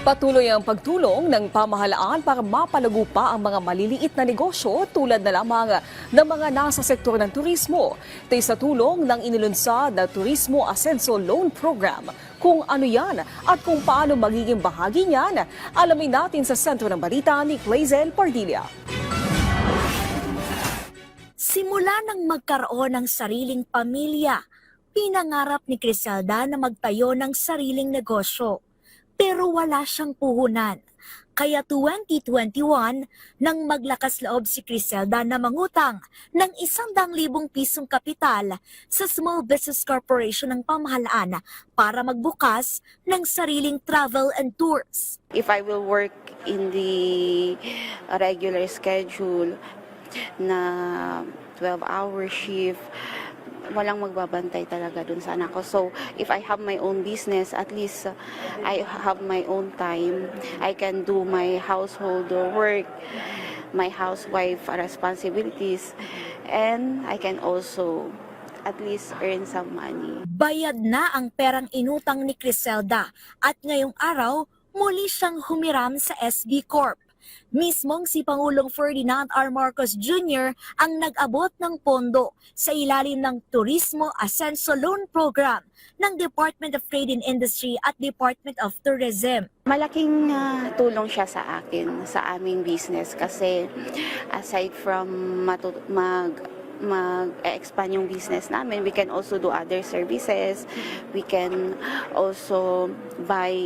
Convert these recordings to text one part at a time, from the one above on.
Patuloy ang pagtulong ng pamahalaan para mapalago pa ang mga maliliit na negosyo tulad na lamang ng mga nasa sektor ng turismo. Ito sa tulong ng inilunsad na Turismo Ascenso Loan Program. Kung ano yan at kung paano magiging bahagi niyan, alamin natin sa sentro ng balita ni Clazel Pardilla. Simula nang magkaroon ng sariling pamilya, pinangarap ni Criselda na magtayo ng sariling negosyo. Pero wala siyang puhunan. Kaya 2021, nang maglakas loob si Criselda na mangutang ng 100,000 pisong kapital sa Small Business Corporation ng pamahalaan para magbukas ng sariling travel and tours. If I will work in the regular schedule na 12-hour shift, walang magbabantay talaga dun sa anak ko. So, if I have my own business, at least I have my own time. I can do my household work, my housewife responsibilities, and I can also at least earn some money. Bayad na ang perang inutang ni Criselda at ngayong araw, muli siyang humiram sa SB Corp. Mismong si Pangulong Ferdinand R. Marcos Jr. ang nag-abot ng pondo sa ilalim ng Turismo Ascenso Loan Program ng Department of Trade and Industry at Department of Tourism. Malaking tulong siya sa akin, sa aming business kasi aside from mag-expand yung business namin, we can also do other services. We can also buy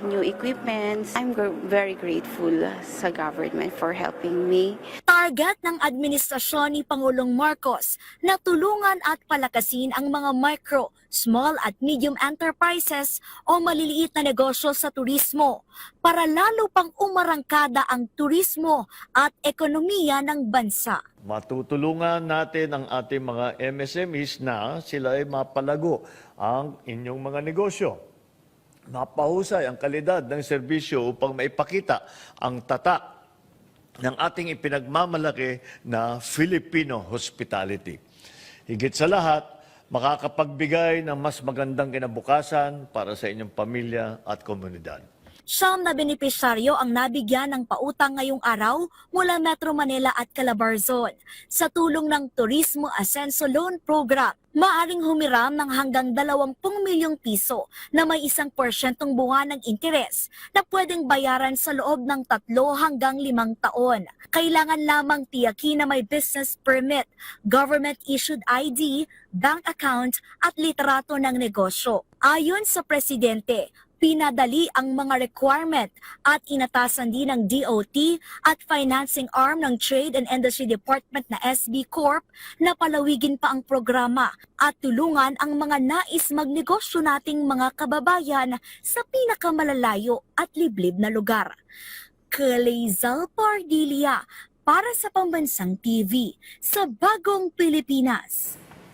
new equipments. I'm very grateful sa government for helping me. Target ng administrasyon ni Pangulong Marcos na tulungan at palakasin ang mga micro, small at medium enterprises o maliliit na negosyo sa turismo para lalo pang umarangkada ang turismo at ekonomiya ng bansa. Matutulungan natin ang ating mga MSMEs na sila ay mapalago ang inyong mga negosyo. Mapahusay ang kalidad ng serbisyo upang maipakita ang tatak ng ating ipinagmamalaki na Filipino hospitality. Higit sa lahat, makakapagbigay ng mas magandang kinabukasan para sa inyong pamilya at komunidad. Siyam na benepisyaryo ang nabigyan ng pautang ngayong araw mula Metro Manila at Calabarzon. Sa tulong ng Turismo Ascenso Loan Program, maaring humiram ng hanggang 20 milyong piso na may 1% buwan ng interes na pwedeng bayaran sa loob ng 3 hanggang 5 taon. Kailangan lamang tiyakin na may business permit, government-issued ID, bank account at litrato ng negosyo. Ayon sa Presidente, pinadali ang mga requirement at inatasan din ng DOT at financing arm ng Trade and Industry Department na SB Corp na palawigin pa ang programa at tulungan ang mga nais magnegosyo nating mga kababayan sa pinakamalalayo at liblib na lugar. Clazel Pardilla para sa Pambansang TV sa Bagong Pilipinas.